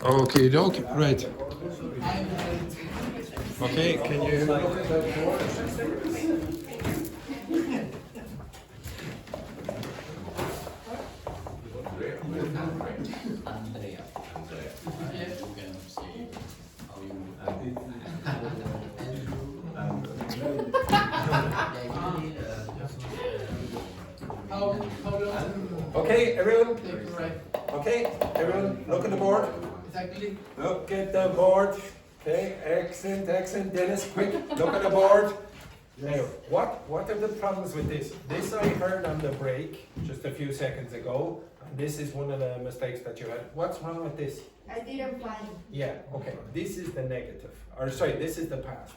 Okay, doke. Right. Okay, can you look at that board? Okay, everyone. Okay, everyone, look at the board. Exactly. Look at the board. Okay, excellent, excellent. Dennis, quick, look at the board. Now, what are the problems with this? This I heard on the break just a few seconds ago, and this is one of the mistakes that you had. What's wrong with this? I didn't find. Yeah, okay. This is the negative. Or sorry, this is the past.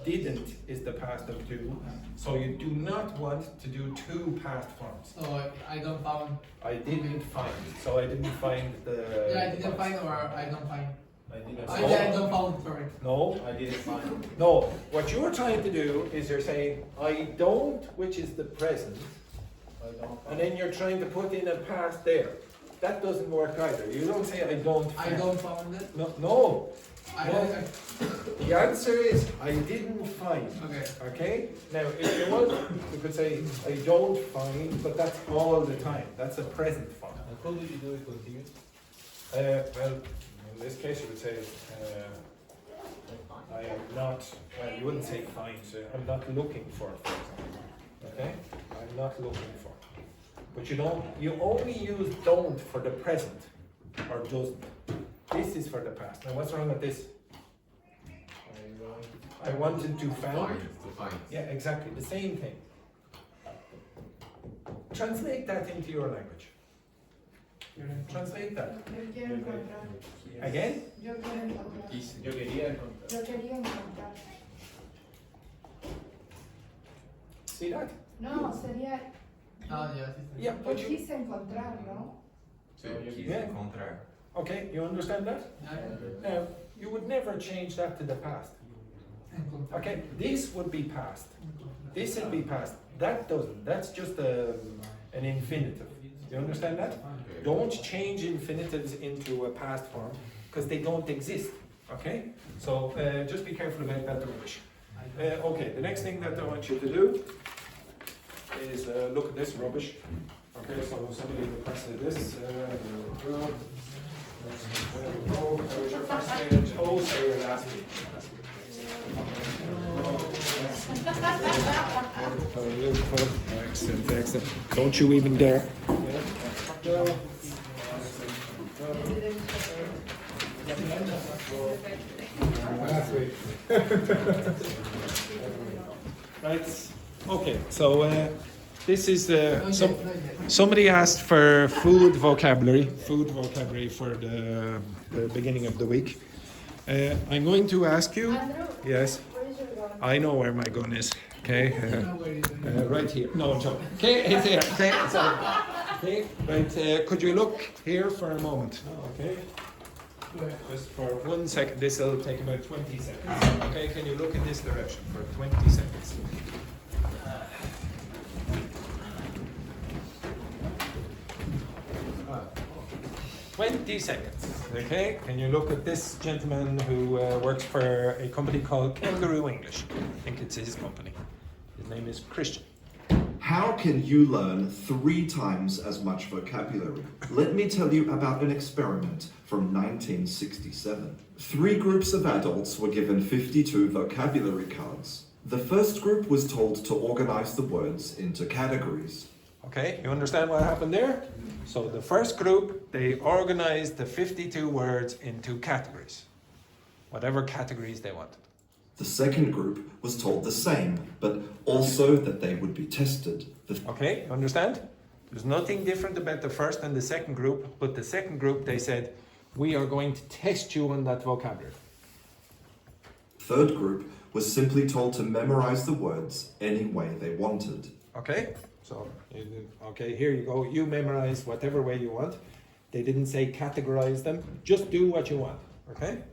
Didn't is the past of do. So you do not want to do two past forms. So I don't found. I didn't find. So I didn't find the. Yeah, I didn't find or I don't find. I didn't I don't found, sorry. No, I didn't find. No, what you're trying to do is you're saying, I don't, which is the present, and then you're trying to put in a past there. That doesn't work either. You don't say, I don't I find. don't found it. No, I the answer is, I didn't find. Okay. Okay? Now, if you want, you could say, I don't find, but that's all the time. That's a present form. And how do you do it continuous? Well, in this case, you would say, I am not, well, you wouldn't say find, so I'm not looking for example. Okay? I'm not looking for. But you only use don't for the present, or doesn't. This is for the past. Now, what's wrong with this? I wanted to find. Yeah, exactly, the same thing. Translate that into your language. Translate that. Yo quiero encontrar. Again? Yo quiero encontrar. Yo quería encontrar. Yo quería encontrar. See that? No, sería. Ah, yeah. Yeah, Yo but you. quise encontrar, ¿no? Yeah. Okay, you understand that? Now, you would never change that to the past. Okay, this would be past. This would be past. That doesn't. That's just an infinitive. You understand that? Don't change infinitives into a past form because they don't exist. Okay? So just be careful about that rubbish. Okay, the next thing that I want you to do is look at this rubbish. Okay, so somebody requested this. There we go. That was your first page. Oh, sorry, your last page. Excellent, excellent. Don't you even dare. Right. Okay, so this is somebody asked for food vocabulary for the beginning of the week. I'm going to ask you. Andrew, Yes, where is your gun? I know where my gun is. Okay, right here. No, I'm joking. Okay, it's here. Okay, it's on. Okay, right. Could you look here for a moment? Okay. Just for 1 second. This will take about 20 seconds. Okay, can you look in this direction for 20 seconds? 20 seconds. Okay, can you look at this gentleman who works for a company called Canguro English? I think it's his company. His name is Christian. How can you learn 3 times as much vocabulary? Let me tell you about an experiment from 1967. 3 groups of adults were given 52 vocabulary cards. The first group was told to organize the words into categories. Okay, you understand what happened there? So the first group, they organized the 52 words into categories. Whatever categories they wanted. The second group was told the same, but also that they would be tested. Okay, you understand? There's nothing different about the first and the second group, but the second group, they said, we are going to test you on that vocabulary. Third group was simply told to memorize the words any way they wanted. Okay, so, okay, here you go. You memorize whatever way you want. They didn't say categorize them. Just do what you want, okay?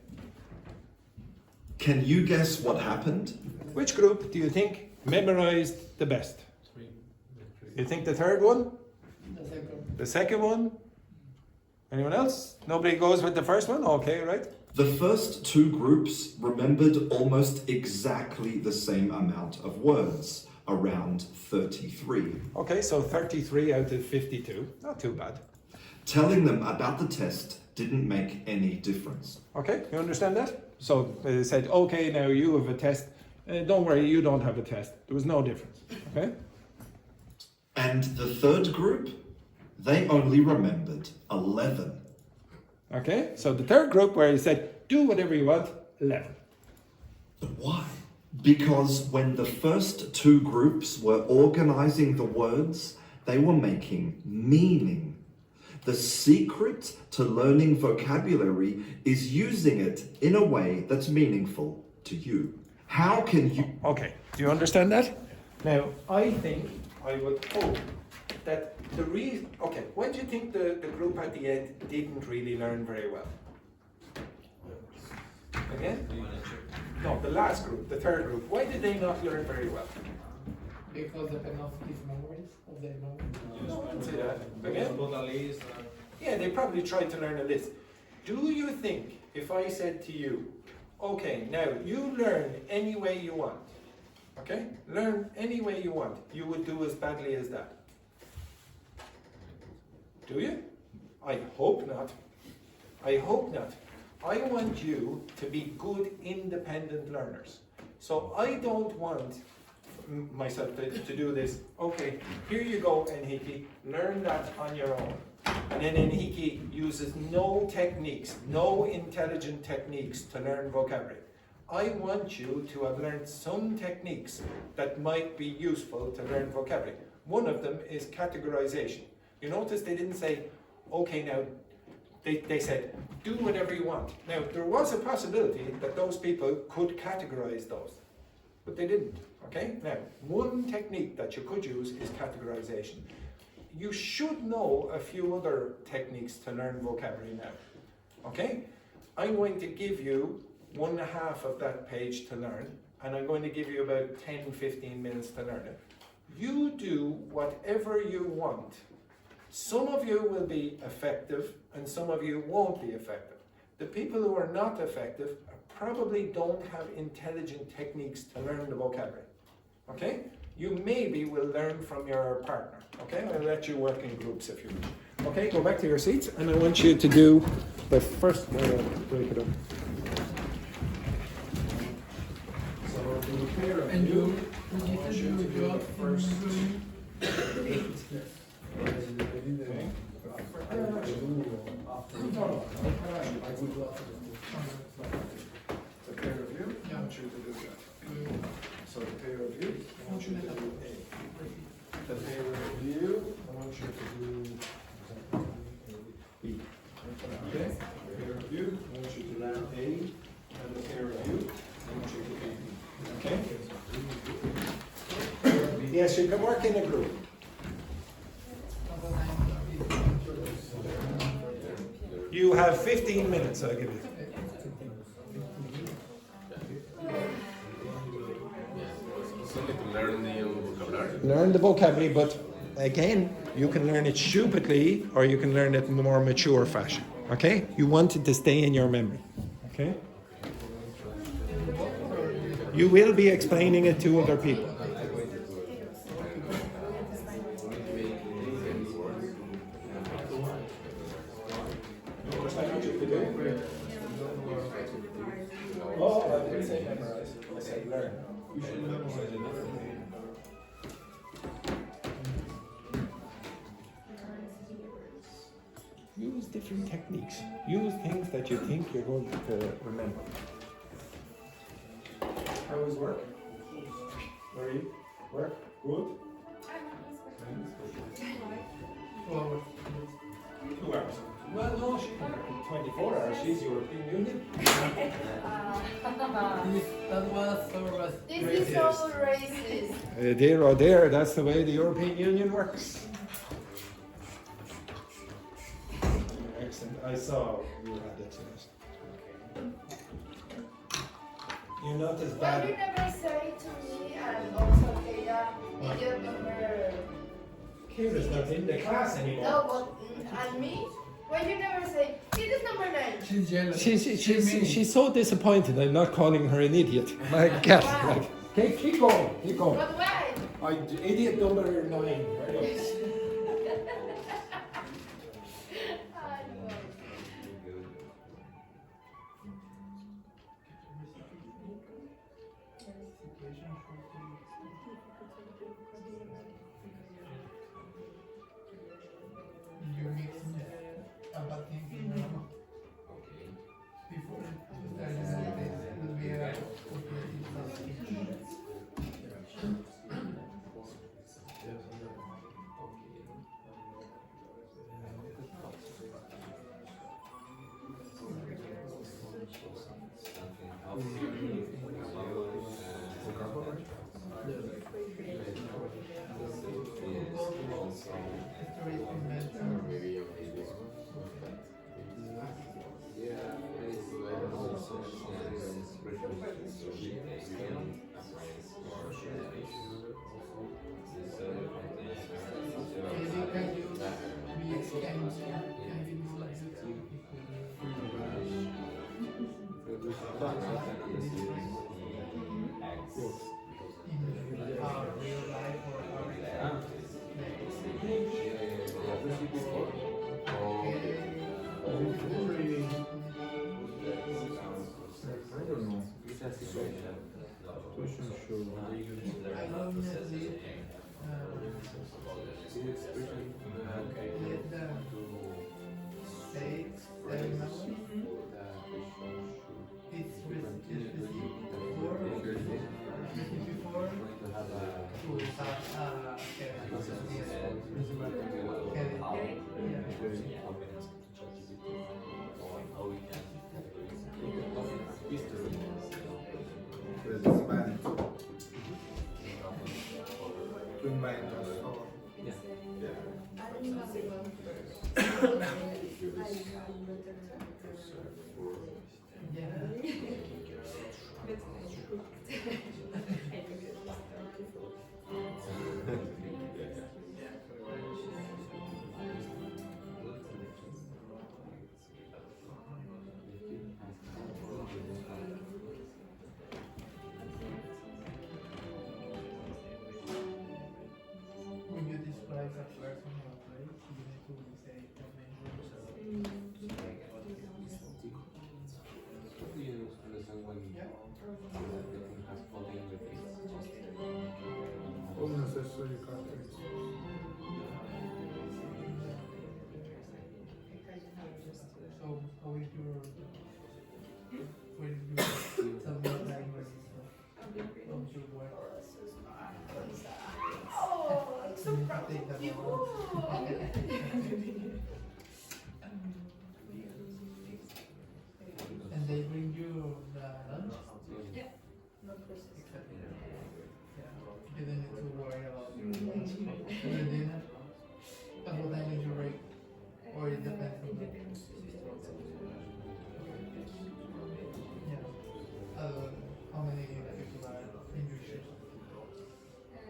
Can you guess what happened? Which group do you think memorized the best? You think the third one? The second. The second one? Anyone else? Nobody goes with the first one? Okay, right? The first two groups remembered almost exactly the same amount of words, around 33. Okay, so 33 out of 52. Not too bad. Telling them about the test didn't make any difference. Okay, you understand that? So they said, okay, now you have a test. Don't worry, you don't have a test. There was no difference. Okay? And the third group, they only remembered 11. Okay, so the third group where he said, do whatever you want, 11. But why? Because when the first two groups were organizing the words, they were making meaning. The secret to learning vocabulary is using it in a way that's meaningful to you. How can you... Okay, do you understand that? Now, I think I would hope that the reason... Okay, why do you think the group at the end didn't really learn very well? Again? No, the last group, the third group. Why did they not learn very well? Because of enough these memories of their memories. No, I wouldn't say that. Again? Yeah, they probably tried to learn a list. Do you think if I said to you, okay, now you learn any way you want, okay? Learn any way you want, you would do as badly as that? Do you? I hope not. I hope not. I want you to be good, independent learners. So I don't want myself to do this. Okay, here you go, Enrique. Learn that on your own. And then Enrique uses no techniques, no intelligent techniques to learn vocabulary. I want you to have learned some techniques that might be useful to learn vocabulary. One of them is categorization. You notice they didn't say, okay, now, they said, do whatever you want. Now, there was a possibility that those people could categorize those, but they didn't, okay? Now, one technique that you could use is categorization. You should know a few other techniques to learn vocabulary now, okay? I'm going to give you 1.5 of that page to learn, and I'm going to give you about 10-15 minutes to learn it. You do whatever you want. Some of you will be effective, and some of you won't be effective. The people who are not effective probably don't have intelligent techniques to learn the vocabulary, okay? You maybe will learn from your partner, okay? I'll let you work in groups if you wish. Okay, go back to your seats, and I want you to do the first, break it up. So, the pair of And you, you I want you to do the first 8. Okay. The pair of you, I want you to do that. So the pair of you, I want you to do A. The pair of you, I want you to do B. Okay? The pair of you, I want you to learn A. And the pair of you, I want you to do B. Okay? Yes, you can work in a group. You have 15 minutes, I'll give you. Learn the vocabulary, but again, you can learn it stupidly or you can learn it in a more mature fashion. Okay? You want it to stay in your memory. Okay? You will be explaining it to other people. Oh, I didn't say memorize. I said learn. You should memorize it. Use different techniques. Use things that you think you're going to remember. How was work? Where are you? Work? Good? 2 hours. Well, no, she can work 24 hours. She's European Union. That was so rusty. This is so racist. There or there, that's the way the European Union works. Excellent. I saw you had it. You're not as Why bad. you never say to me and also Kaya, in your number? Kira's not in the class anymore. No, but and me? Why you never say, it is number 9? She's jealous. She's so disappointed I'm not calling her an idiot. My God. Why? Like, okay, keep going, keep going. But why? Idiot number 9. Right? You mix about thinking before it will be a when you describe a person or a place, you need to say the main words. Unnecessary context. So, how is your subject language of your work? Oh, I'm so proud Take that of you. And they bring you the lunch? Yeah. No process. Yeah. You don't need to worry about your lunch or your dinner. At what time is your break? Or it depends on the yeah. How many people are in your shift?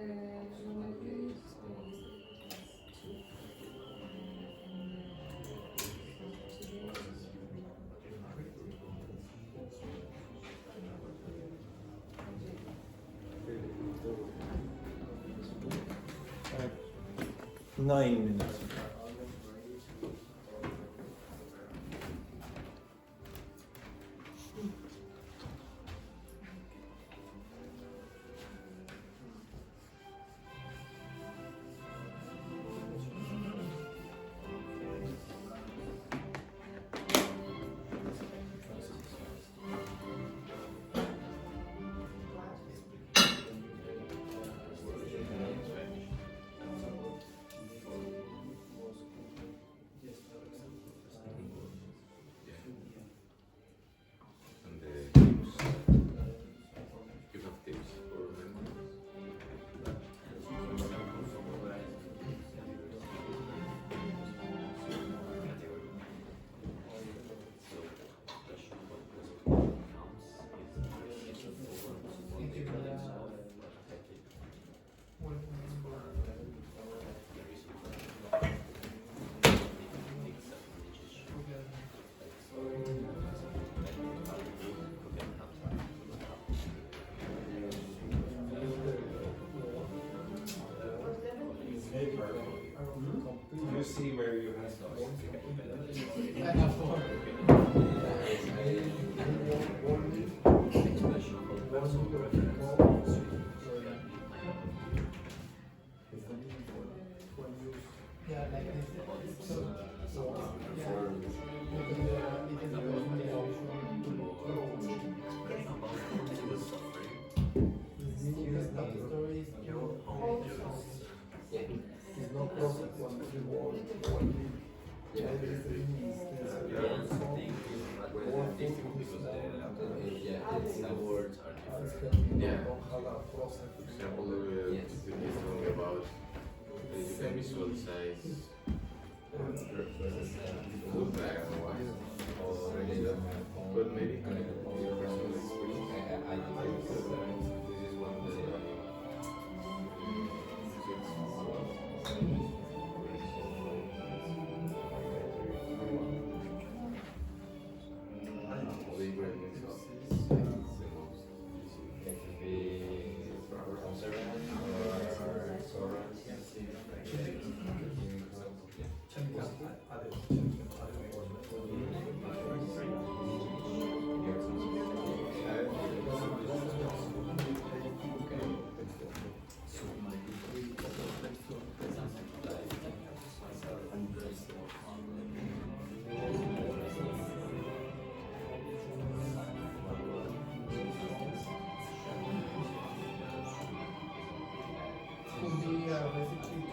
Uh, 9 minutes. to see where you have those. I have four. Yeah, like this. So, yeah. About you can visualize look back and why but maybe your personal experience. This is one of the Could be basically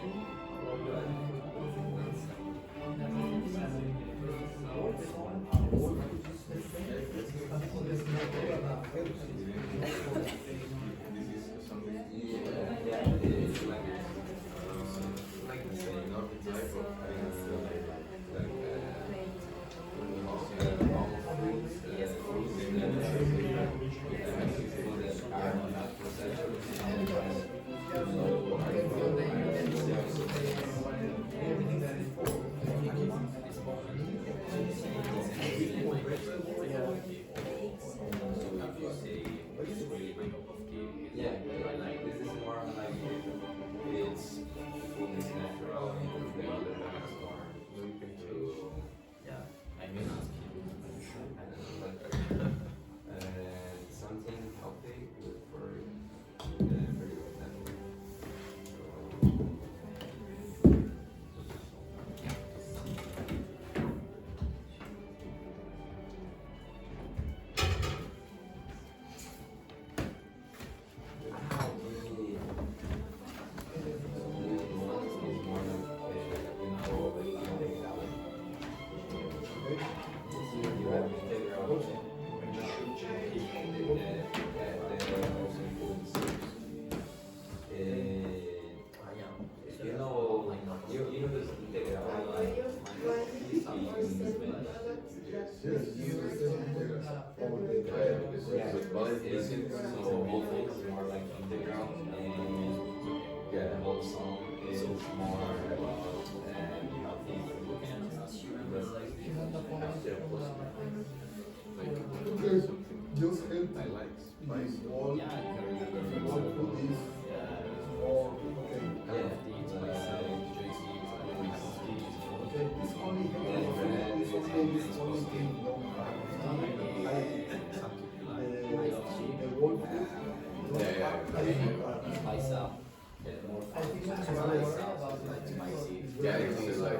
two. Just help my likes. My wall, wall put this or okay. Okay, this only this only thing don't the wall put I think that's yeah, it's like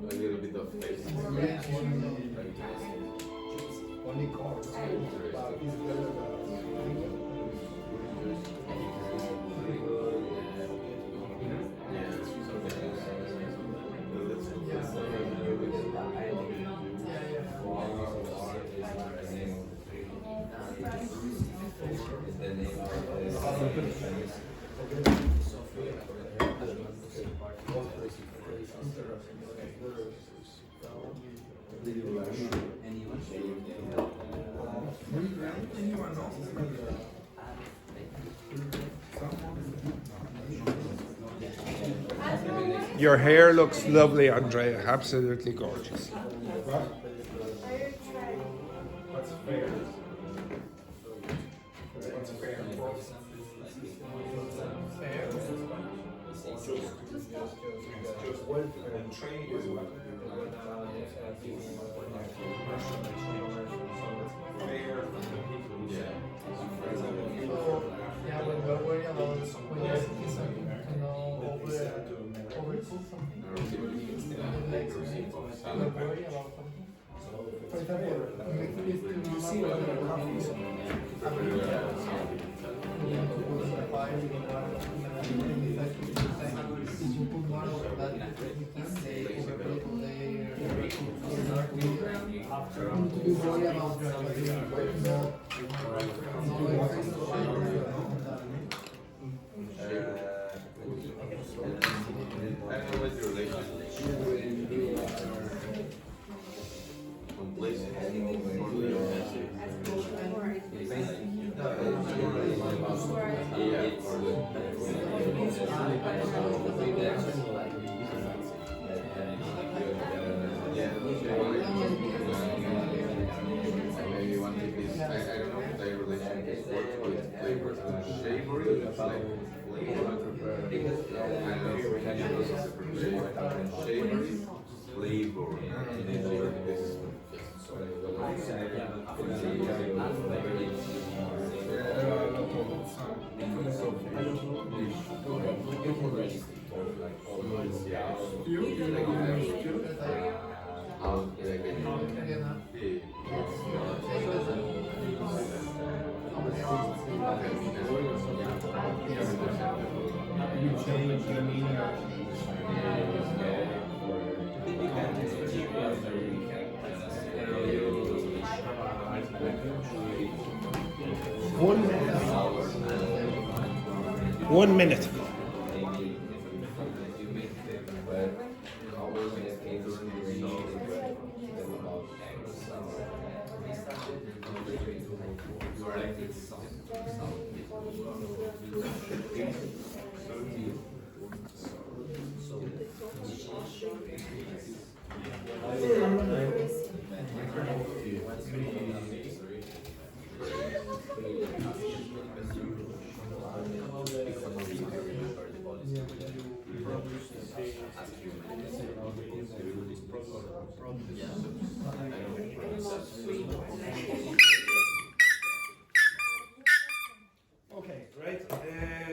a little bit of taste. only cards, but it's better Your hair looks lovely, Andrea. Absolutely gorgeous. What's fair? What's fair? Fair. Just one, and then trade is what? Fair. So, yeah, when we're worried about when you're seeking something to know overcook something, like we're worried about something. For example, make this to remember whether you want to put the fire in water, and if you put more of that, you can say overcook to be worried about I don't know what's your relationship. Maybe one of these, I don't know if their relationship works with flavors and savory, it's like flavor. I don't know, can you use a separate savory, flavor, this is You change the meaning of One minute. 1 minute. Okay, great.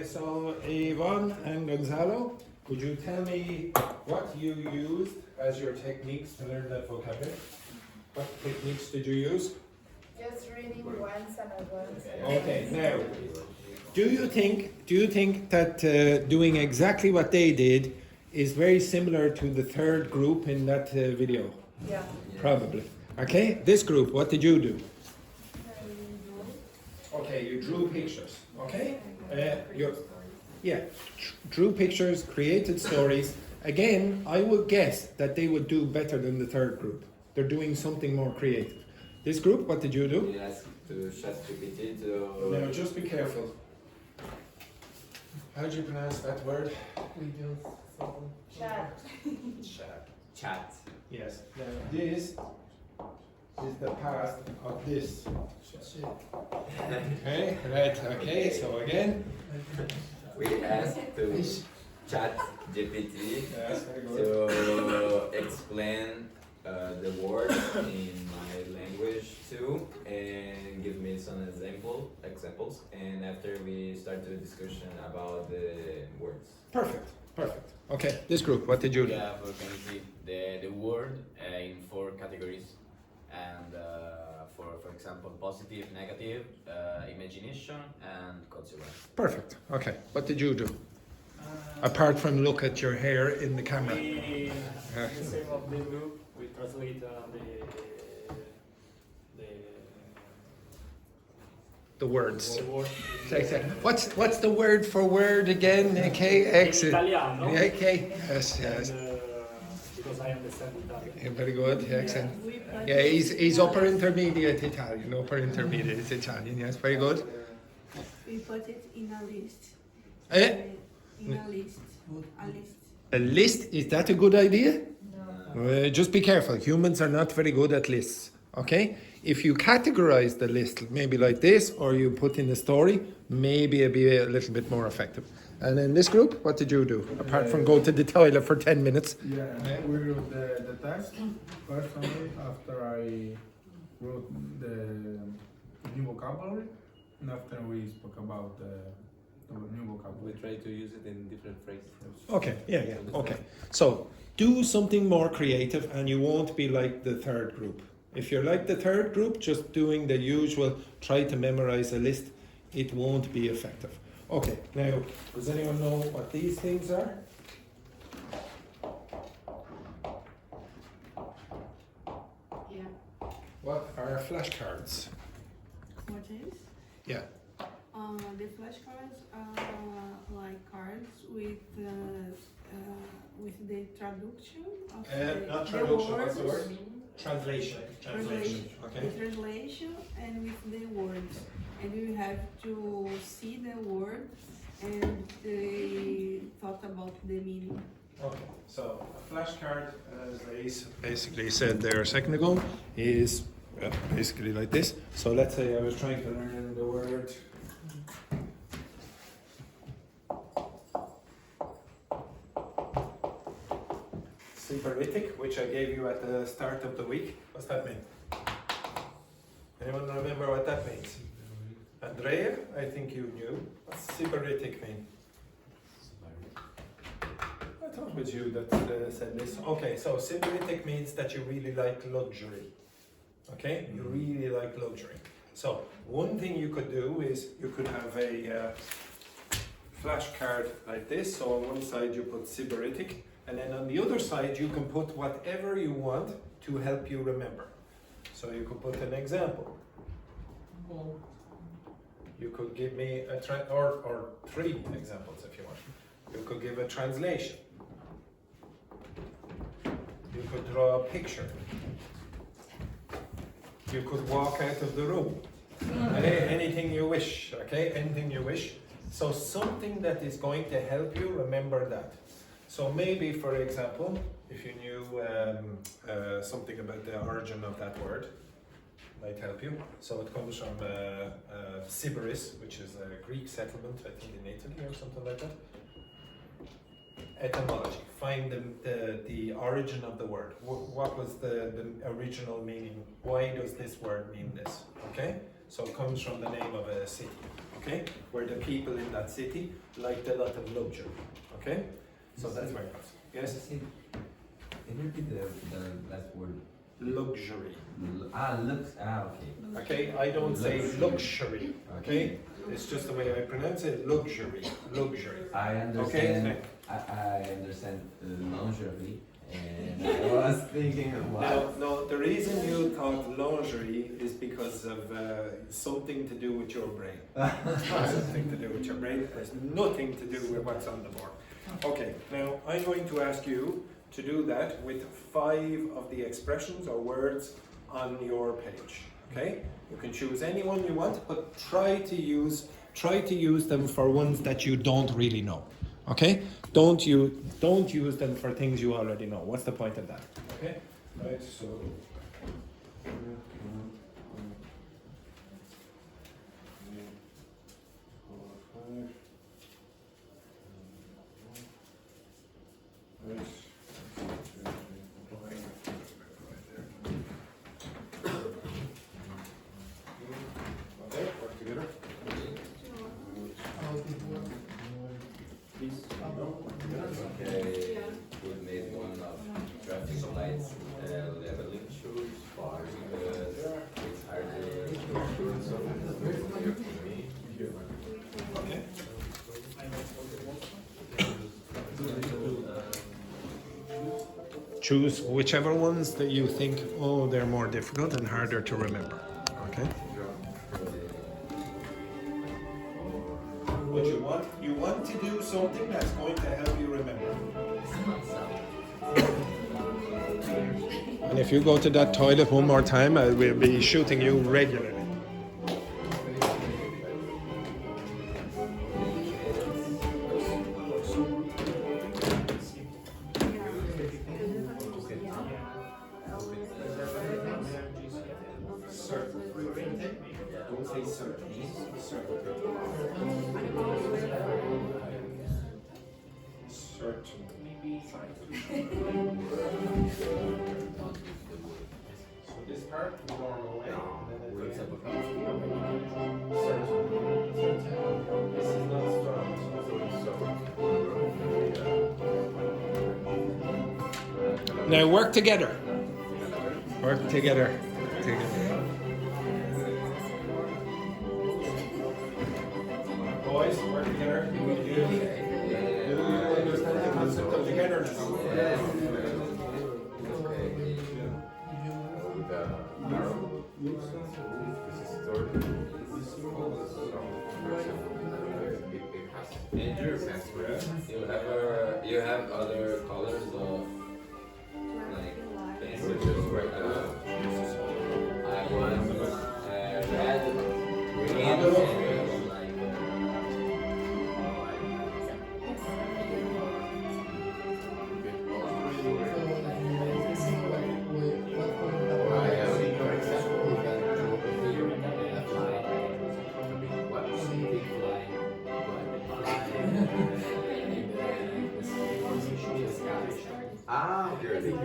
So Yvonne and Gonzalo, could you tell me what you used as your techniques to learn that vocabulary? What techniques did you use? Just reading once and once. Okay, now, do you think that doing exactly what they did is very similar to the third group in that video? Yeah. Probably. Okay, this group, what did you do? Okay, you drew pictures. Okay, drew pictures, created stories. Again, I would guess that they would do better than the third group. They're doing something more creative. This group, what did you do? We asked to ChatGPT to. Now, just be careful. How do you pronounce that word? we just saw Chat. Chat. Yes. Now, this is the past of this. shit. Okay, right. Okay, so again. We asked to ChatGPT Yes, very good. to explain the word in my language too, and give me some examples. And after we start the discussion about the words. Perfect. Perfect. Okay, this group, what did you do? Yeah, we can see the word in 4 categories, and for example, positive, negative, imagination, and consequence. Perfect. Okay, what did you do? Apart from look at your hair in the camera. We, the same of this group, we translate The words. the word Say. What's the word for word again? Okay, exit. Italiano. Okay, yes. And, because I understand Italian. Yeah, very good, excellent. Yeah, he's upper intermediate Italian, yes, very good. We put it in a list. Eh? In a list. A list. A list, is that a good idea? No. Just be careful, humans are not very good at lists, okay? If you categorize the list, maybe like this, or you put in a story, maybe it'll be a little bit more effective. And in this group, what did you do? Apart from go to the toilet for 10 minutes. Yeah, we wrote the text personally after I wrote the new vocabulary, and after we spoke about the new We vocabulary. try to use it in different phrases. Okay, okay. So do something more creative and you won't be like the third group. If you're like the third group, just doing the usual, try to memorize a list, it won't be effective. Okay, now, does anyone know what these things are? Yeah. What are flashcards? What is? Yeah. The flashcards are like cards with the traduction of Not the traduction, words. what's the word? Translation. Okay. The translation and with the words. And you have to see the word and they thought about the meaning. Okay, so a flashcard, as I basically said there a second ago, is basically like this. So let's say I was trying to learn the word sybarite, which I gave you at the start of the week. What's that mean? Anyone remember what that means? Andrea, I think you knew. What's sybaritic mean? I thought it was you that said this. Okay, so sybaritic means that you really like luxury. Okay, you really like luxury. So one thing you could do is you could have a flashcard like this. So on one side you put sybaritic, and then on the other side you can put whatever you want to help you remember. So you could put an example. You could give me a or three examples if you want. You could give a translation. You could draw a picture. You could walk out of the room. Anything you wish, okay? Anything you wish. So something that is going to help you remember that. So maybe, for example, if you knew something about the origin of that word, might help you. So it comes from Sybaris, which is a Greek settlement, I think in Italy or something like that. Etymology. Find the origin of the word. What was the original meaning? Why does this word mean this? Okay? So it comes from the name of a city. Okay? Where the people in that city liked a lot of luxury. Okay? So that's where it comes. Yes? Can you repeat the last word? Luxury. Okay. Okay, I don't say luxury. Okay, it's just the way I pronounce it. Luxury, luxury. I understand. Okay. I understand lingerie, and I was thinking, No, the reason you thought lingerie is because of something to do with your brain. Something to do with your brain. It has nothing to do with what's on the board. Okay, now I'm going to ask you to do that with 5 of the expressions or words on your page. Okay, you can choose any one you want, but try to use them for ones that you don't really know. Okay, don't use them for things you already know. What's the point of that? Okay, right. So. Okay, we made one of traffic lights, leveling shoes, because it's hard Choose whichever ones that you think, oh, they're more difficult and harder to remember. Okay. What you want to do something that's going to help you remember. And if you go to that toilet one more time, I will be shooting you regularly. So this part we normal way, and then at the end. This is not strong, so it's soft. Now work together. Work together. Boys, work together. Do you understand the concept of togetherness? Andrew, you have other colors of like pencils, I want red, green, and like Ah, good. Yeah.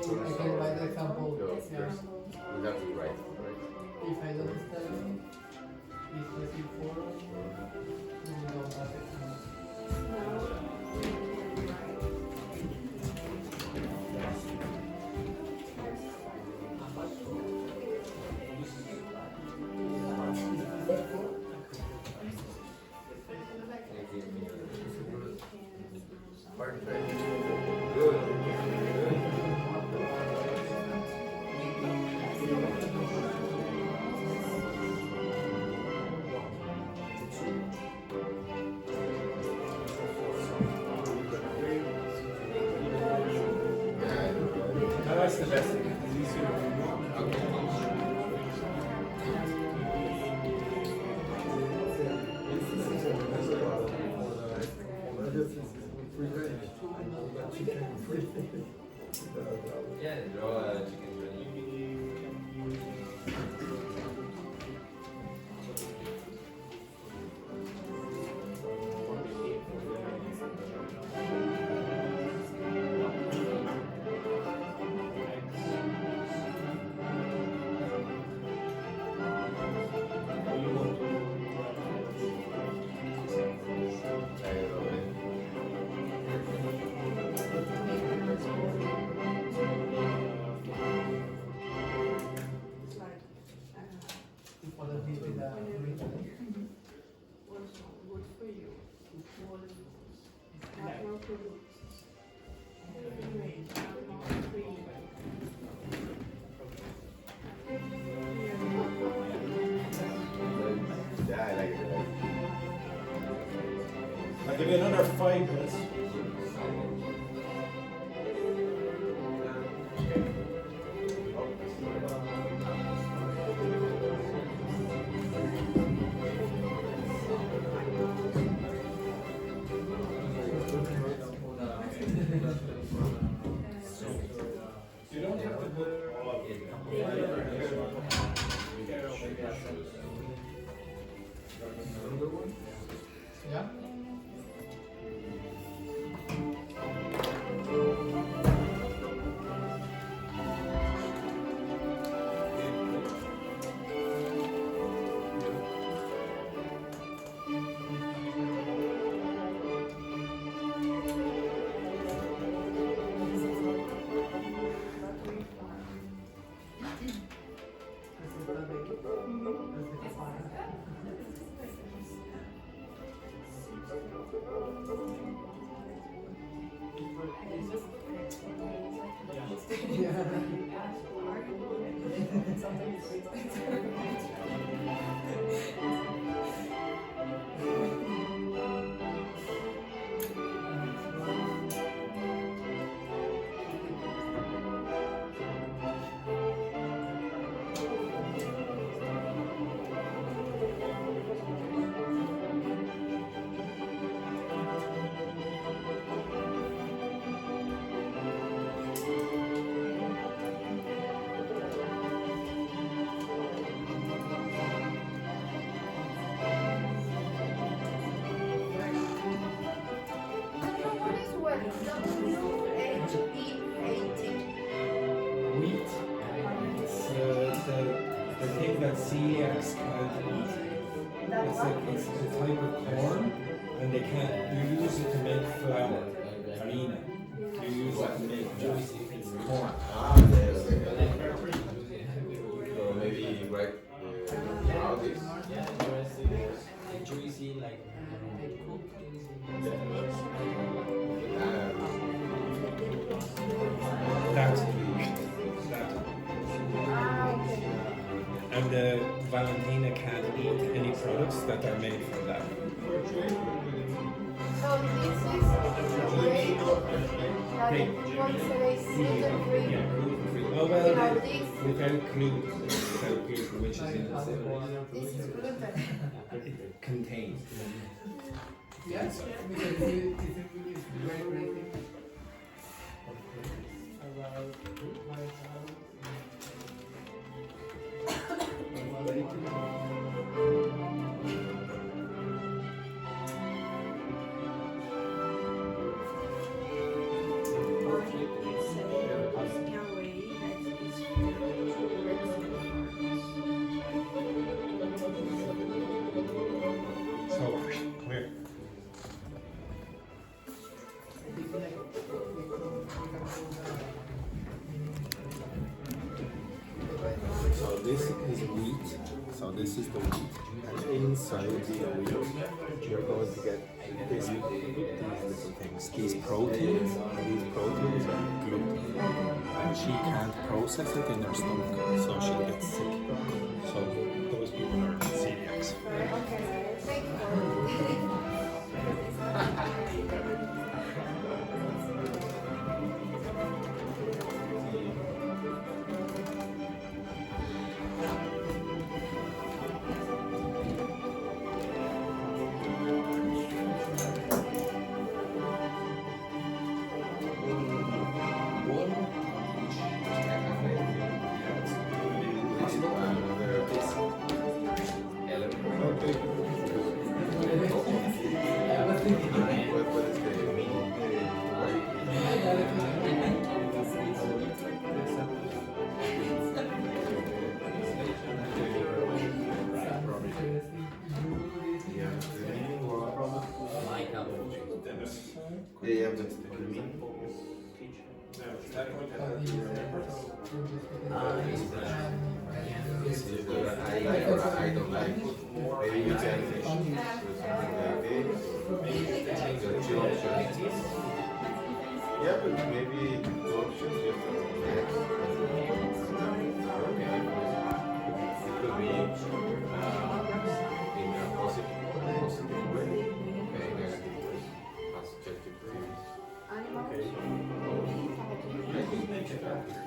I can write the example. So first, we have to write. If I don't study, it's before, we don't have it. That's the best thing. It's easier to yeah, draw a chicken journey. Yeah, I like it. I'll give you another 5 minutes. You don't have to put all of it. Yeah? it's a type of corn, and they can't. You use it to make flour, farina. You use it to make corn. So maybe right how this. Juicy, like That. Ah, okay. And Valentina can't eat any products that are made from that. So this is grape, like gluten-free. Oh well, Now this, without gluten, which is in the this is gluten. it contains. Yes, because it is very rating. So, come here. So this is wheat. So this is the wheat. And inside the wheat, you're going to get these little things. These proteins are gluten. And she can't process it in her stomach, so she'll get sick. So those people are celiacs. Okay, thank you. I don't like. Maybe you can finish something like this. So two options. Yeah, but maybe two options just next. It could be in a positive way. Okay, negative way. Positive way. I think make it after.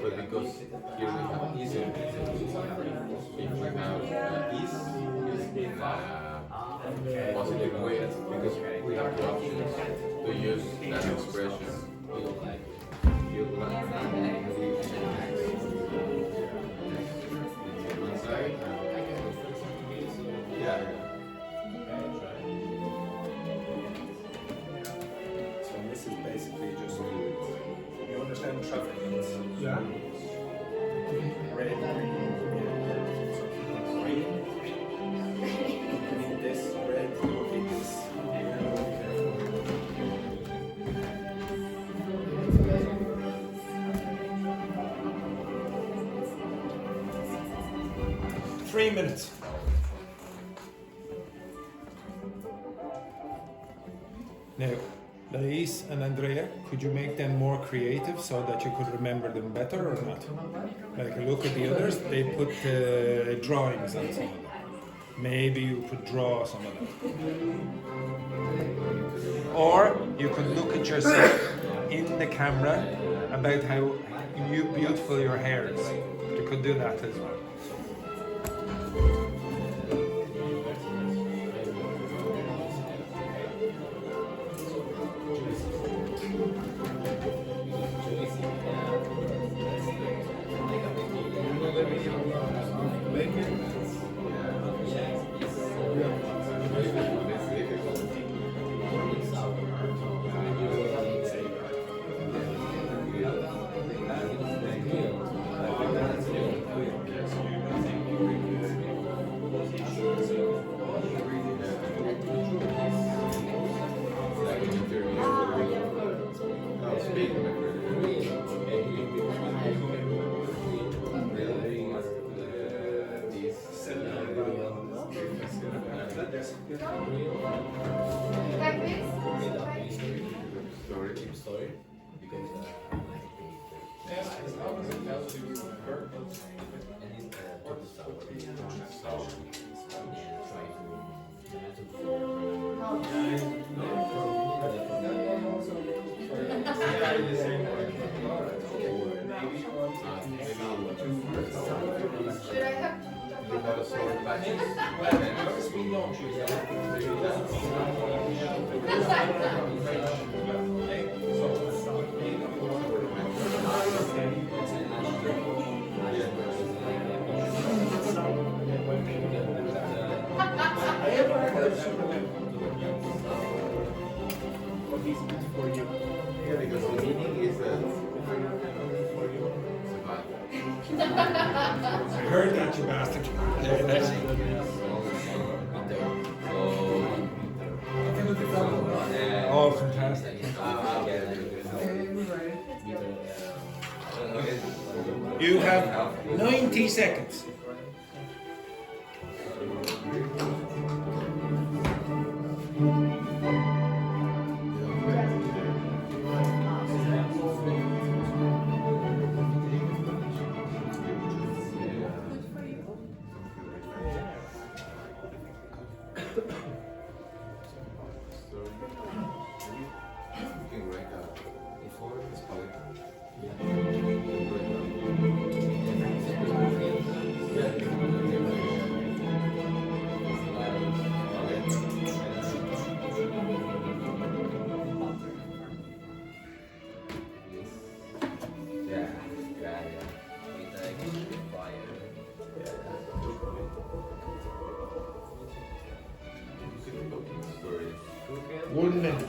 But because here we have ease and if we have ease, it's in a positive way because we have the options to use that expression. You like one side. Yeah. So this is basically just you understand traffic means? Yeah. Red, green, yeah. So green, you need this, red, you need this, yellow, okay. 3 minutes. Now, Lais and Andrea, could you make them more creative so that you could remember them better or not? Like look at the others, they put drawings on some of them. Maybe you could draw some of them. Or you could look at yourself in the camera about how beautiful your hair is. You could do that as well. Like this? Story. Should I have? You have a story patches. Yeah, because the meaning is I heard that, you bastard. Oh, fantastic. You have 90 seconds. One minute.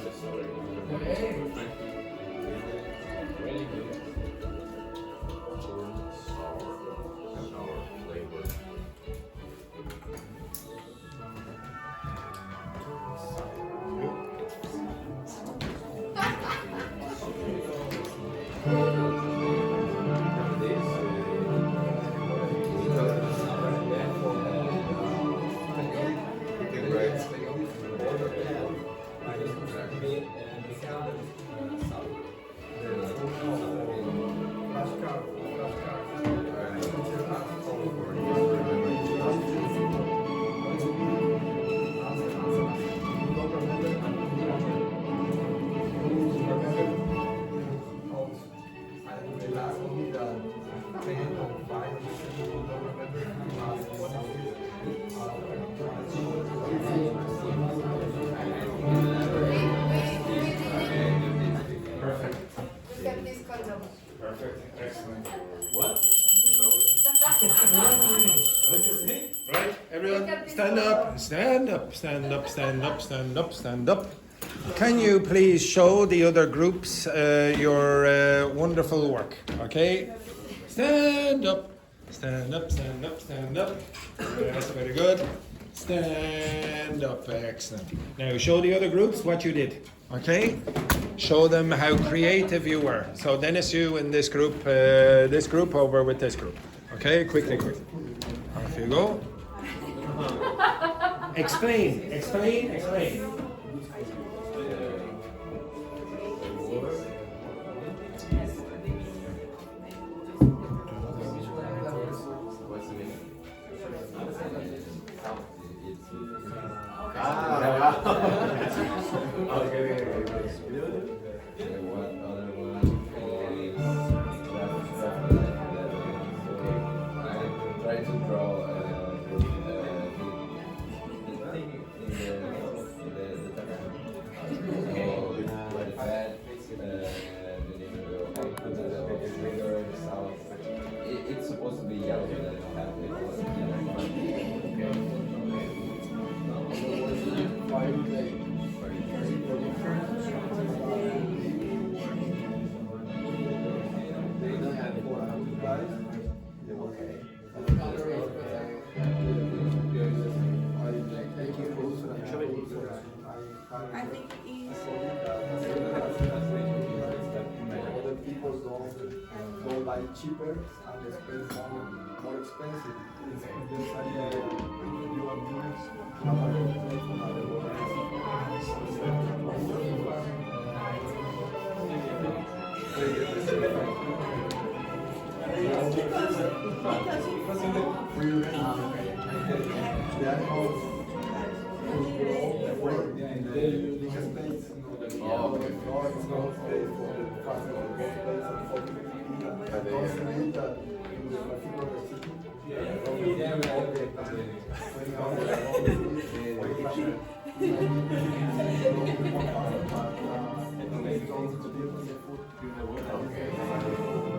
Look at this condom. Perfect, excellent. What? Right, everyone, stand up, stand up, stand up, stand up, stand up, stand up. Can you please show the other groups your wonderful work, okay? Stand up, stand up, stand up, stand up. That's very good. Stand up, excellent. Now show the other groups what you did, okay? Show them how creative you were. So Dennis, you in this group over with this group. Okay, quickly. Off you go. Explain. Try to draw I think it's Other people don't buy cheaper and they spend more expensive. It's necessary you are doing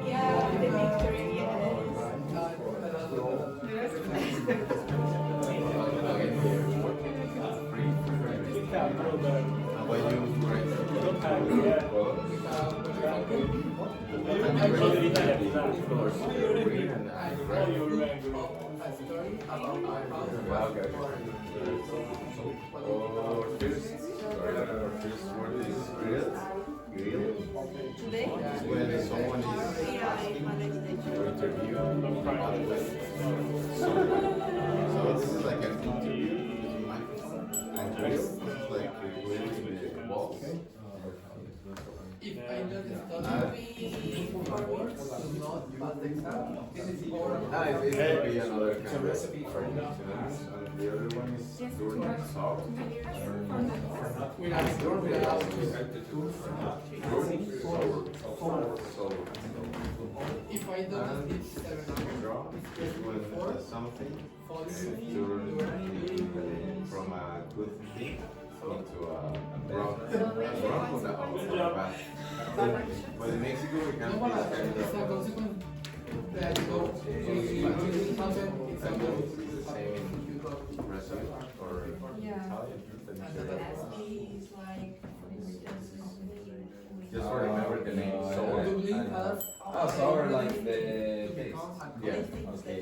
Yeah, the victory, yes. First word is grilled. today. When someone is Yeah, in Malaysia. interview. So this is like an interview with a microphone. And grill is like grilling the walls. If I don't start It could be another kind of recipe for and the other one is doing salt. If I don't eat 7 hours, When something from a good thing into a wrong path. But in Mexico we can be kind of Yeah. just remember the name. Sour like the taste. Yeah. Okay.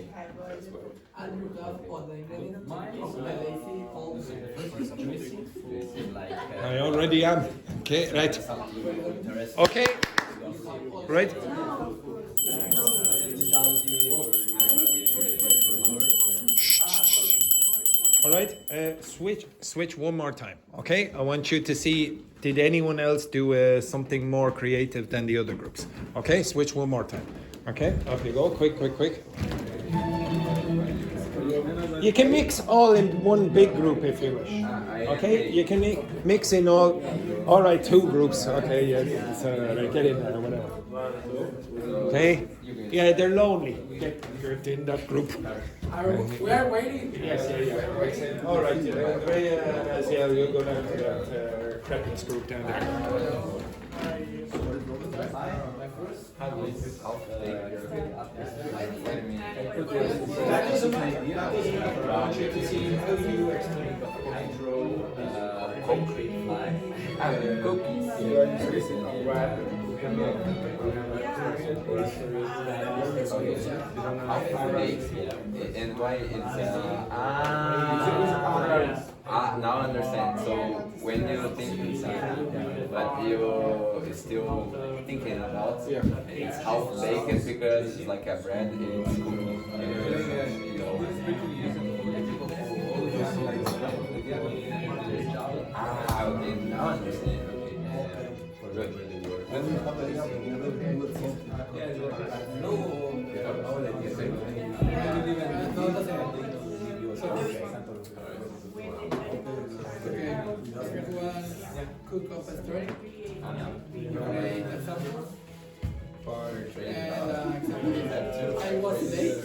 That's what. and you have other ingredients Like, I already am. Okay, right. Okay, right. All right, switch one more time, okay? I want you to see, did anyone else do something more creative than the other groups? Okay, switch one more time. Okay, off you go, quick. You can mix all in one big group if you wish. Okay, you can mix in all right, two groups. Okay, yeah, right, get in there, whatever. Okay, yeah, they're lonely. You're in that group. We are waiting. Yes, yeah. All right, yeah, we'll go down to that Crepin's group down there. I want you to see how you explain concrete flag. Cookies. And why it's now I understand. So when you think inside, but you still thinking about it's half baked because it's like a bread. It's cooking. Okay, now I understand. Good. Cook up a story. I was late.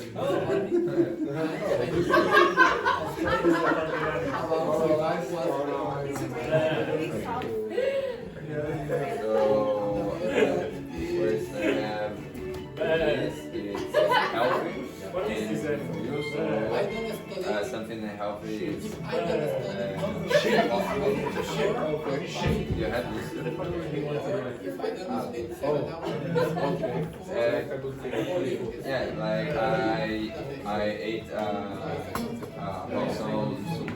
First I have this is healthy. What is this then? Something healthy. You had this. Yeah, like I ate some soup.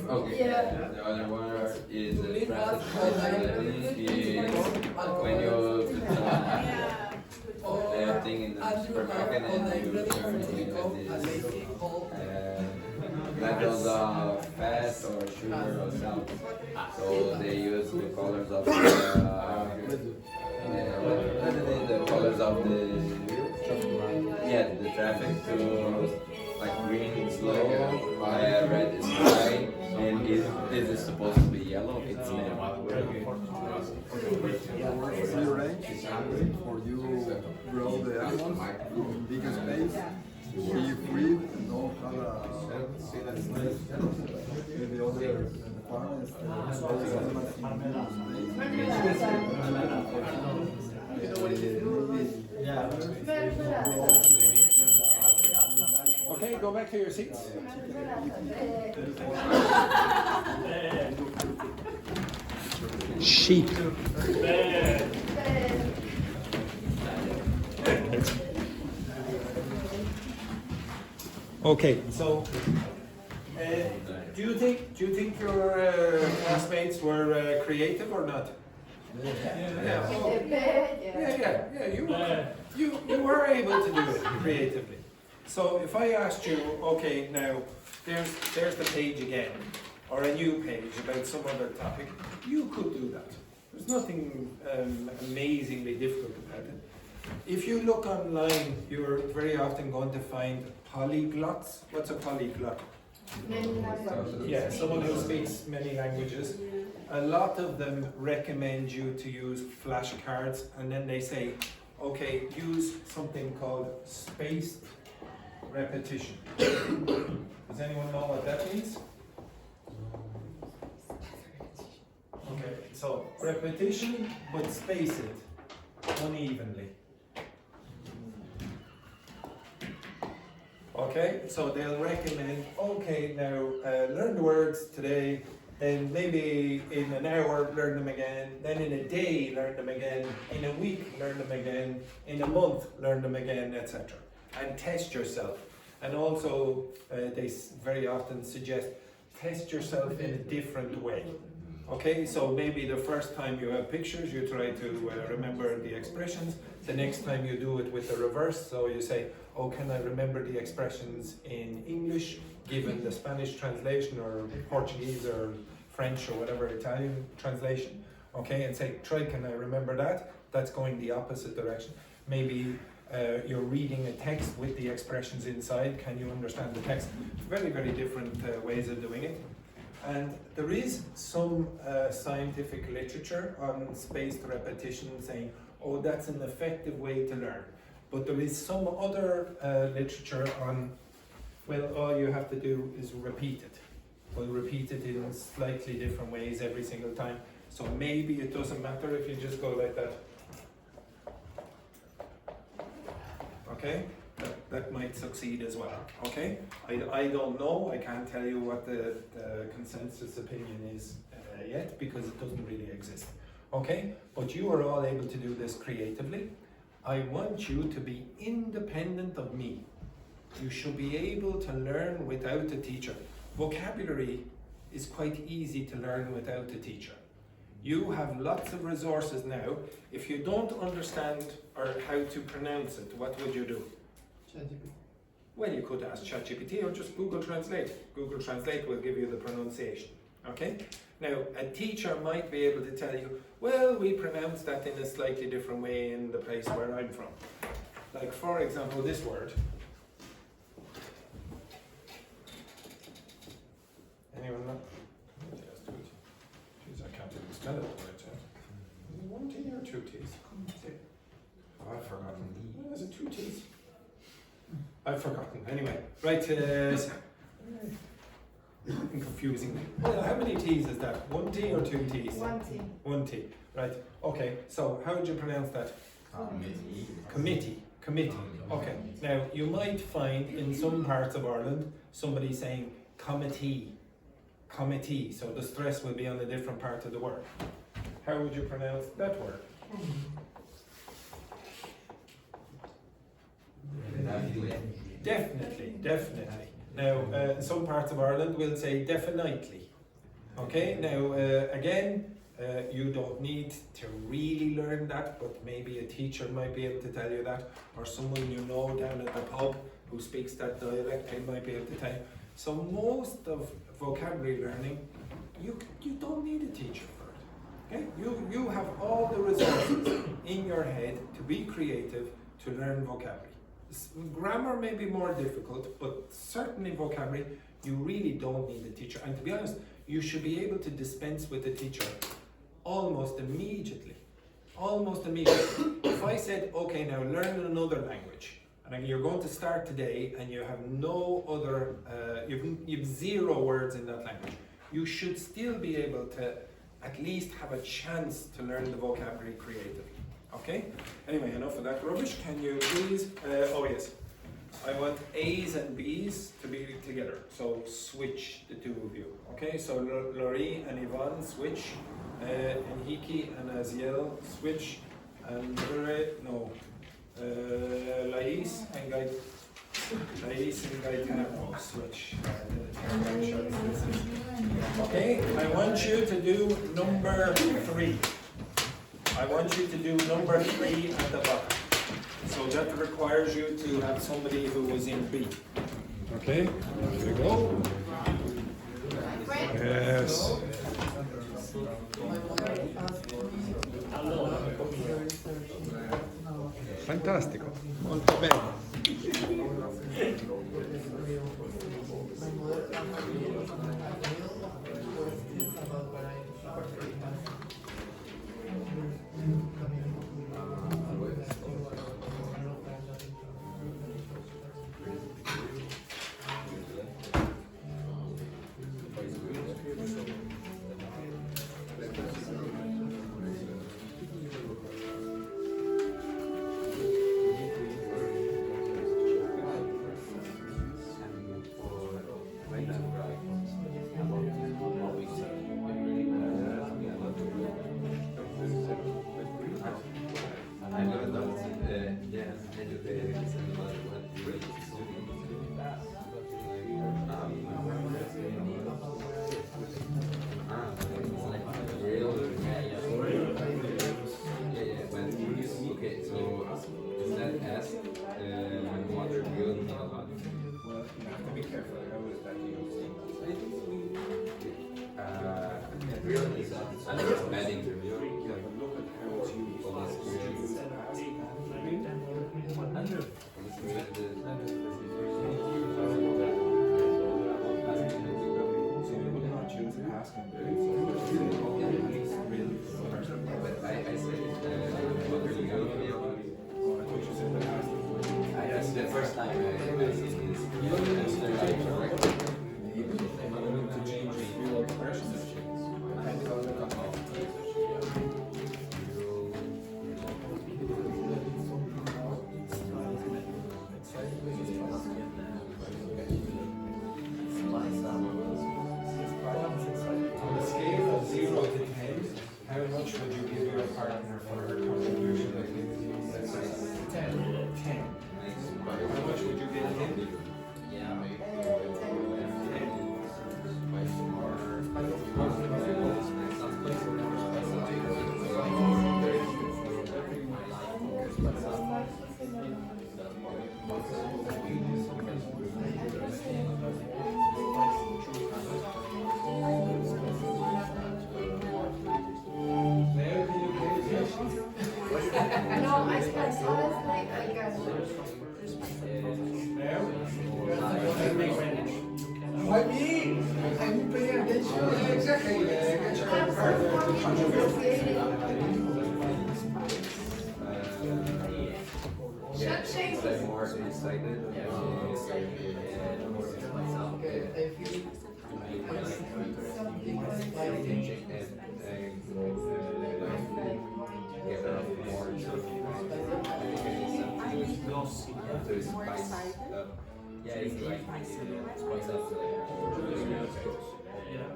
Okay. Yeah. The other one is when you put thing in the supermarket and you turn it into this levels of fat or sugar or salt. So they use the colors of the colors of the traffic to like green slow, red is high, and if this is supposed to be yellow, it's Free range for you grow the animals in bigger space. Be free and don't have a slave. The other farm is Okay, go back to your seats. Sheep. Okay, so do you think your classmates were creative or not? Yeah. You were able to do it creatively. So if I asked you, okay, now there's the page again, or a new page about some other topic, you could do that. There's nothing amazingly difficult about it. If you look online, you're very often going to find polyglots. What's a polyglot? Yeah, someone who speaks many languages. A lot of them recommend you to use flashcards, and then they say, okay, use something called spaced repetition. Does anyone know what that means? Okay, so repetition, but space it unevenly. Okay, so they'll recommend, okay, now learn the words today, then maybe in an hour learn them again, then in a day learn them again, in a week learn them again, in a month learn them again, etc. And test yourself. And also, they very often suggest test yourself in a different way. Okay, so maybe the first time you have pictures, you try to remember the expressions. The next time you do it with the reverse, so you say, oh, can I remember the expressions in English, given the Spanish translation, or Portuguese, or French, or whatever, Italian translation. Okay, and say, try, can I remember that? That's going the opposite direction. Maybe you're reading a text with the expressions inside. Can you understand the text? Very, very different ways of doing it. And there is some scientific literature on spaced repetition saying, oh, that's an effective way to learn. But there is some other literature on, well, all you have to do is repeat it. We'll repeat it in slightly different ways every single time. So maybe it doesn't matter if you just go like that. Okay? That might succeed as well. Okay? I don't know. I can't tell you what the consensus opinion is yet, because it doesn't really exist. Okay? But you are all able to do this creatively. I want you to be independent of me. You should be able to learn without a teacher. Vocabulary is quite easy to learn without a teacher. You have lots of resources now. If you don't understand or how to pronounce it, what would you do? ChatGPT. Well, you could ask ChatGPT or just Google Translate. Google Translate will give you the pronunciation. Okay? Now, a teacher might be able to tell you, well, we pronounce that in a slightly different way in the place where I'm from. Like, for example, this word. Anyone know? Jeez, I can't even spell it right. Is it one T or two T's? Oh, I've forgotten. Is it two T's? I've forgotten. Anyway, right. Confusing. Well, how many T's is that? One T or two T's? One T. One T. Right. Okay. So how would you pronounce that? Committee. Committee. Committee. Okay. Now you might find in some parts of Ireland somebody saying committee. Committee. So the stress will be on a different part of the word. How would you pronounce that word? Definitely, definitely. Now, some parts of Ireland will say definitely. Okay, now again, you don't need to really learn that, but maybe a teacher might be able to tell you that, or someone you know down at the pub who speaks that dialect, they might be able to tell you. So most of vocabulary learning, you don't need a teacher for it. Okay, you have all the resources in your head to be creative, to learn vocabulary. Grammar may be more difficult, but certainly vocabulary, you really don't need a teacher. And to be honest, you should be able to dispense with a teacher almost immediately. Almost immediately. If I said, okay, now learn another language, and you're going to start today and you have no other, you've 0 words in that language, you should still be able to at least have a chance to learn the vocabulary creatively. Okay? Anyway, enough of that rubbish. Can you please, oh yes, I want A's and B's to be together. So switch the two of you. Okay, so Laurie and Yvonne switch, and Hiki and Aziel switch, and Lais and Gaetano switch. Okay, I want you to do number 3. I want you to do number 3 at the bottom. So that requires you to have somebody who is in B. Okay, there you go. Yes. Fantastico. Molto bene. Rossi. So it's More spice excited. up. Yeah, it's like Spice up. spice up like Yeah.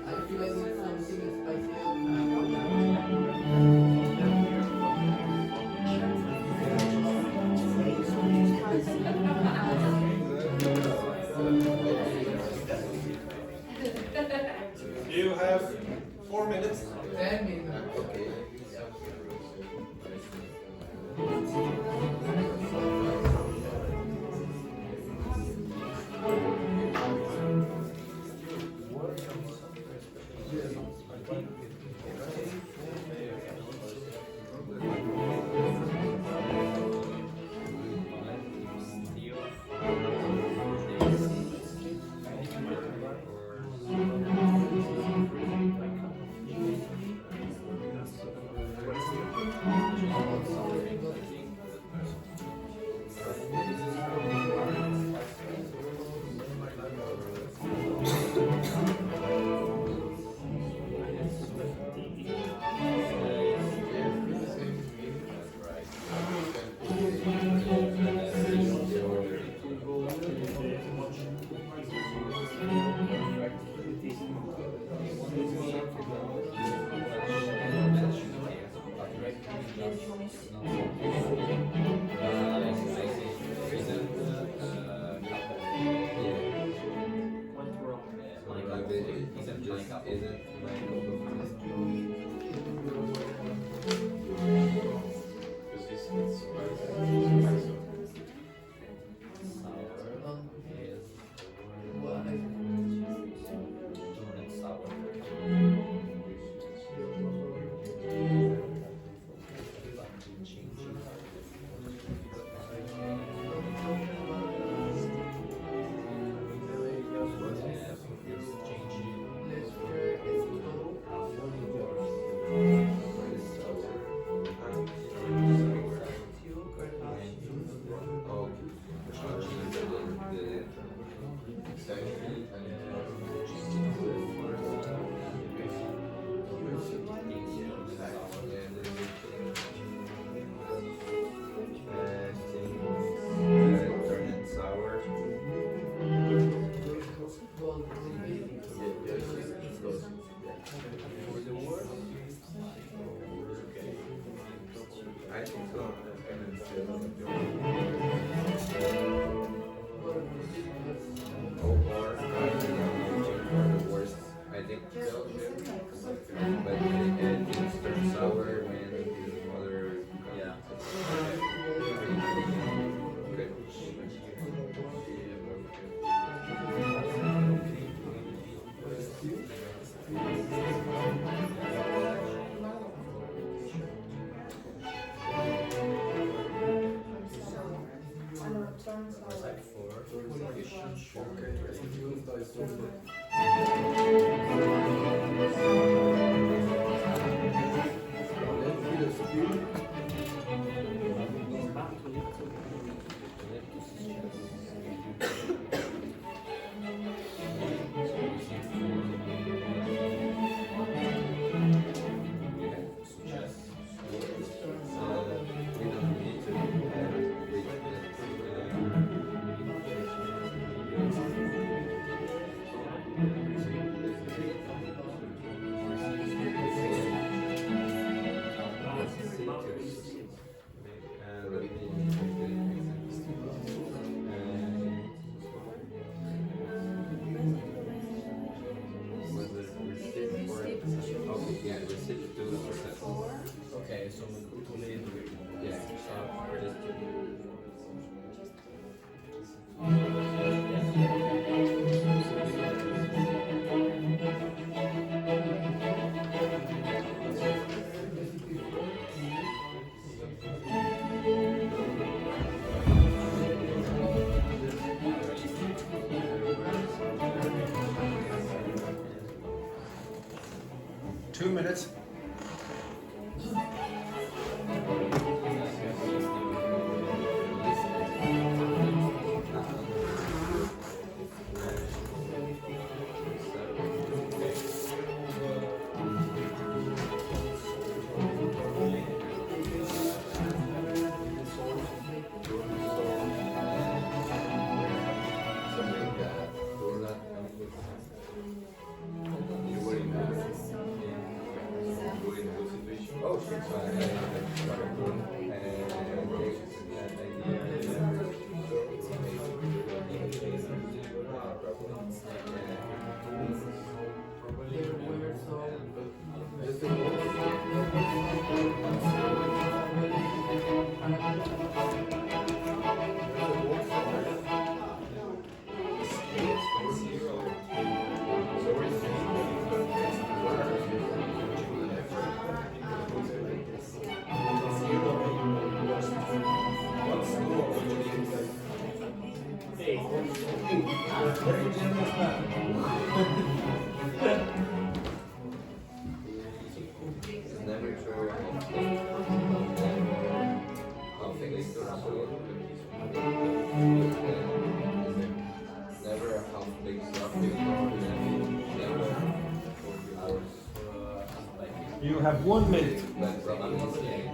I feel like it's something spicy. You have 4 minutes. 10 minutes. Okay. I think so. Or for the worst, I think. But it turns sour when the mother. yeah. Okay. We don't need to wait. Yeah, receipt to process. Okay, so too late. Yeah, so just Two minutes. It's never true. How things do never how big stuff never 40 hours. You have 1 minute. But probably never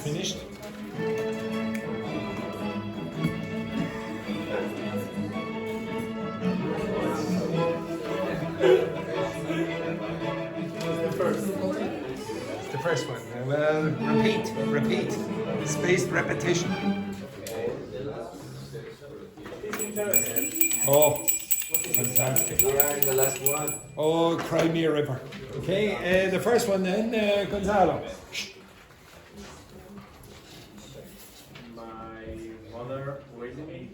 Finished? It's the first one. Well, repeat. Spaced repetition. Oh, fantastic. We are in the last one. Oh, cry me a river. Okay, the first one then, Gonzalo. My mother raised me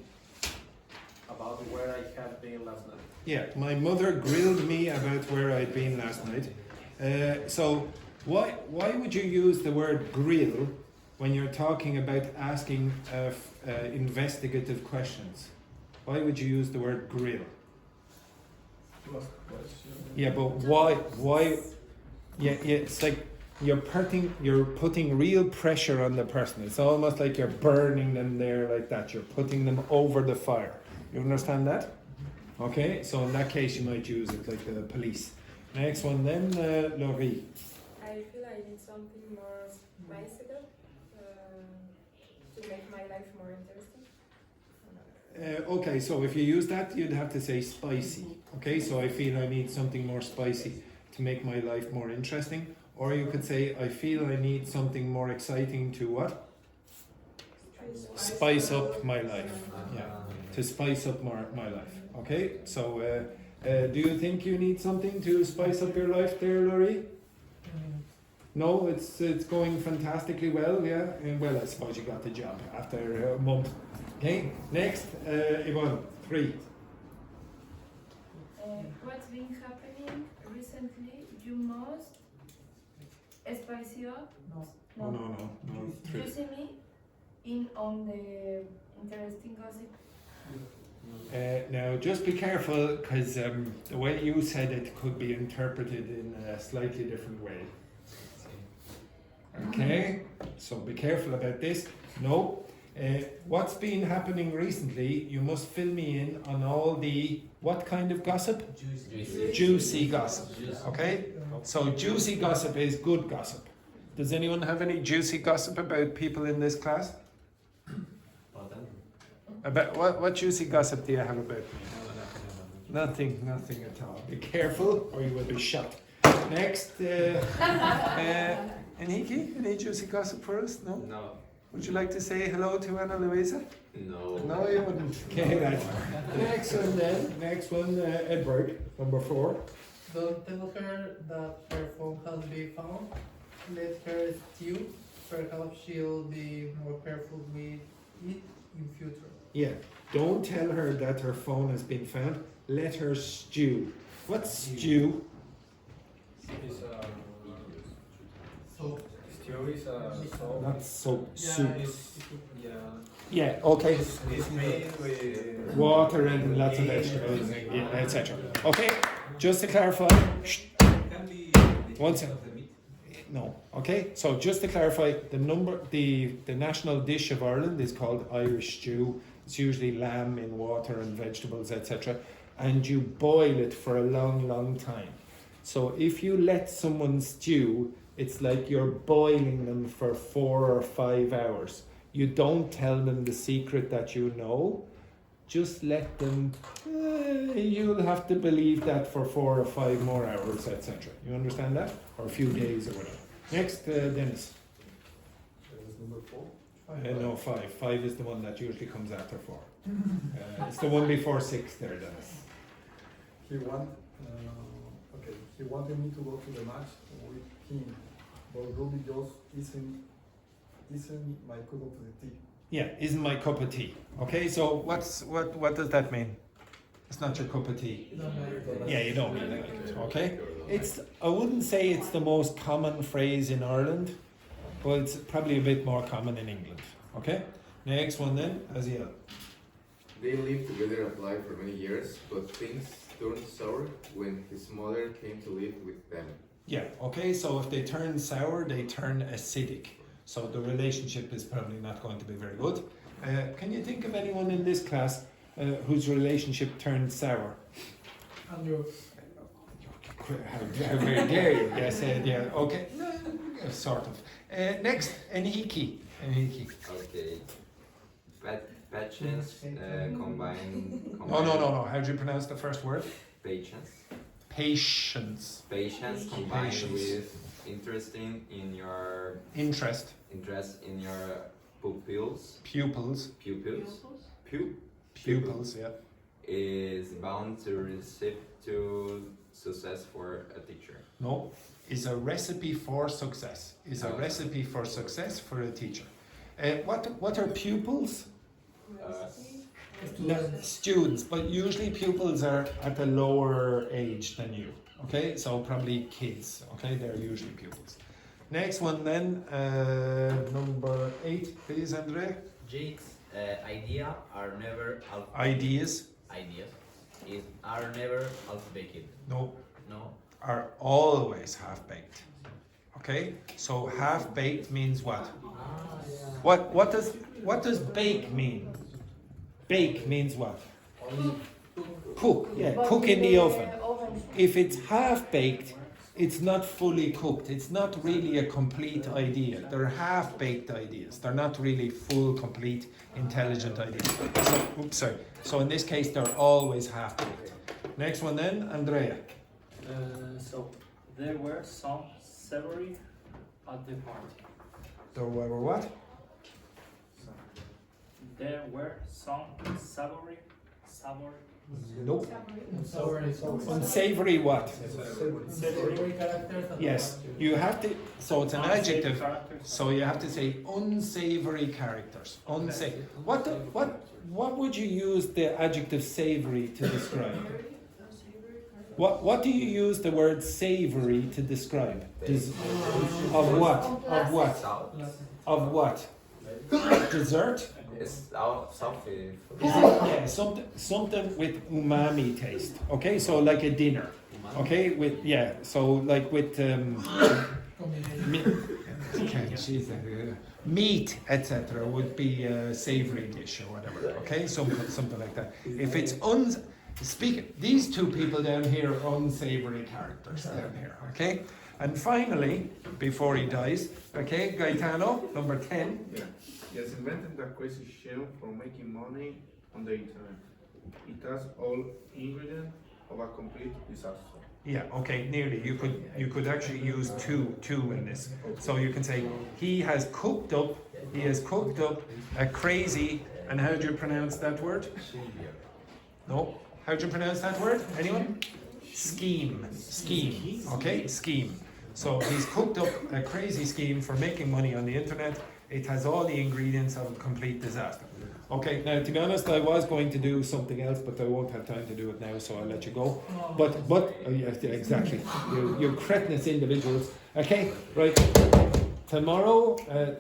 about where I had been last night. Yeah, my mother grilled me about where I'd been last night. So, why would you use the word grill when you're talking about asking investigative questions? Why would you use the word grill? Yeah, but why? Yeah, it's like you're putting real pressure on the person. It's almost like you're burning them there like that. You're putting them over the fire. You understand that? Okay, so in that case you might use it like the police. Next one then, Laurie. I feel I need something more spicier to make my life more interesting. Okay, so if you use that, you'd have to say spicy. Okay, so I feel I need something more spicy to make my life more interesting. Or you could say, I feel I need something more exciting to what? Spice up my life. Yeah, to spice up my life. Okay, so do you think you need something to spice up your life there, Laurie? No, it's going fantastically well, yeah? Well, I suppose you got the job after a month. Okay, next, Yvonne, 3. What's been happening recently? You must spice you up. Oh, no, 3. You see me in on the interesting gossip. Now, just be careful, because the way you said it could be interpreted in a slightly different way. Okay, so be careful about this. No, what's been happening recently, you must fill me in on all the, what kind of gossip? Juicy gossip. Okay, so juicy gossip is good gossip. Does anyone have any juicy gossip about people in this class? About what juicy gossip do you have about me? Nothing at all. Be careful or you will be shot. Next, Enrique, any juicy gossip for us? No? No. Would you like to say hello to Ana Luisa? No. No, you wouldn't. Okay, right. Next one then. Next one, Edward, number 4. Don't tell her that her phone has been found. Let her stew. Perhaps she'll be more careful with it in future. Yeah, don't tell her that her phone has been found. Let her stew. What's stew? It's So, stew is so. Not soap, yeah, soup. Yeah. Yeah, okay. It's made with. Water and lots of vegetables, yeah, etc. Okay, just to clarify. One second. No. Okay. So just to clarify, the national dish of Ireland is called Irish stew. It's usually lamb in water and vegetables, etc. And you boil it for a long, long time. So if you let someone stew, it's like you're boiling them for 4 or 5 hours. You don't tell them the secret that you know. Just let them. You'll have to believe that for 4 or 5 more hours, etc. You understand that? Or a few days or whatever. Next, Dennis. Number 4. No, 5. 5 is the one that usually comes after 4. It's the one before 6 there, Dennis. He wanted me to go to the match with him, but Ruby just isn't my cup of tea. Yeah, isn't my cup of tea. Okay, so what does that mean? It's not your cup of tea. Yeah, you don't really like it. Okay, I wouldn't say it's the most common phrase in Ireland, but it's probably a bit more common in England. Okay, next one then, Aziel. They lived together at life for many years, but things turned sour when his mother came to live with them. Yeah, okay, so if they turn sour, they turn acidic. So the relationship is probably not going to be very good. Can you think of anyone in this class whose relationship turned sour? Andrew. How very dare you? Yes, yeah, okay. Sort of. Next, Enrique. Okay. Patience combine. No. How do you pronounce the first word? Patience. Patience. Patience combined with interest in your pupils. Pupils, yeah. Is bound to receive to success for a teacher. No, is a recipe for success. Is a recipe for success for a teacher. What are pupils? No, students, but usually pupils are at a lower age than you. Okay, so probably kids. Okay, they're usually pupils. Next one then, number 8, please, Andre. Jake's ideas are never Ideas. Are never half-baked. No. No. Are always half-baked. Okay, so half-baked means what? What does bake mean? Bake means what? Cook. Yeah, cook in the oven. If it's half-baked, it's not fully cooked. It's not really a complete idea. They're half-baked ideas. They're not really full, complete, intelligent ideas. So in this case, they're always half-baked. Next one then, Andrea. So there were some savory at the party. There were what? There were some savory. Nope. Unsavory Unsavory what? Savory characters. Yes, you have to, so it's an adjective, so you have to say unsavory characters. What would you use the adjective savory to describe? What do you use the word savory to describe? Of what? Of what? Of what? Dessert? It's salty. Yeah, something with umami taste. Okay, so like a dinner. Okay, so like with meat, etc. would be a savory dish or whatever. Okay, something like that. If it's these two people down here are unsavory characters down here. Okay, and finally, before he dies, okay, Gaetano, number 10. Yeah. He has invented a crazy shell for making money on the internet. It has all ingredients of a complete disaster. Yeah, okay, nearly. You could actually use two in this. So you can say he has cooked up a crazy, and how do you pronounce that word? No. How do you pronounce that word? Anyone? scheme. Okay, scheme. So he's cooked up a crazy scheme for making money on the internet. It has all the ingredients of a complete disaster. Okay, now to be honest, I was going to do something else, but I won't have time to do it now, so I'll let you go. But oh yeah, exactly, you cretinous individuals. Okay, right. Tomorrow,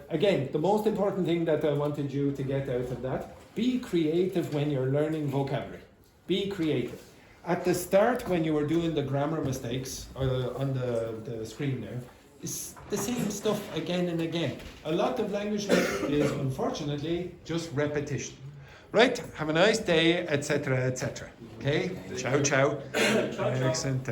again, the most important thing that I wanted you to get out of that: be creative when you're learning vocabulary. Be creative. At the start, when you were doing the grammar mistakes on the screen there, it's the same stuff again and again. A lot of language learning is unfortunately just repetition. Right? Have a nice day, etc., etc. Okay? Ciao, ciao. Excellent.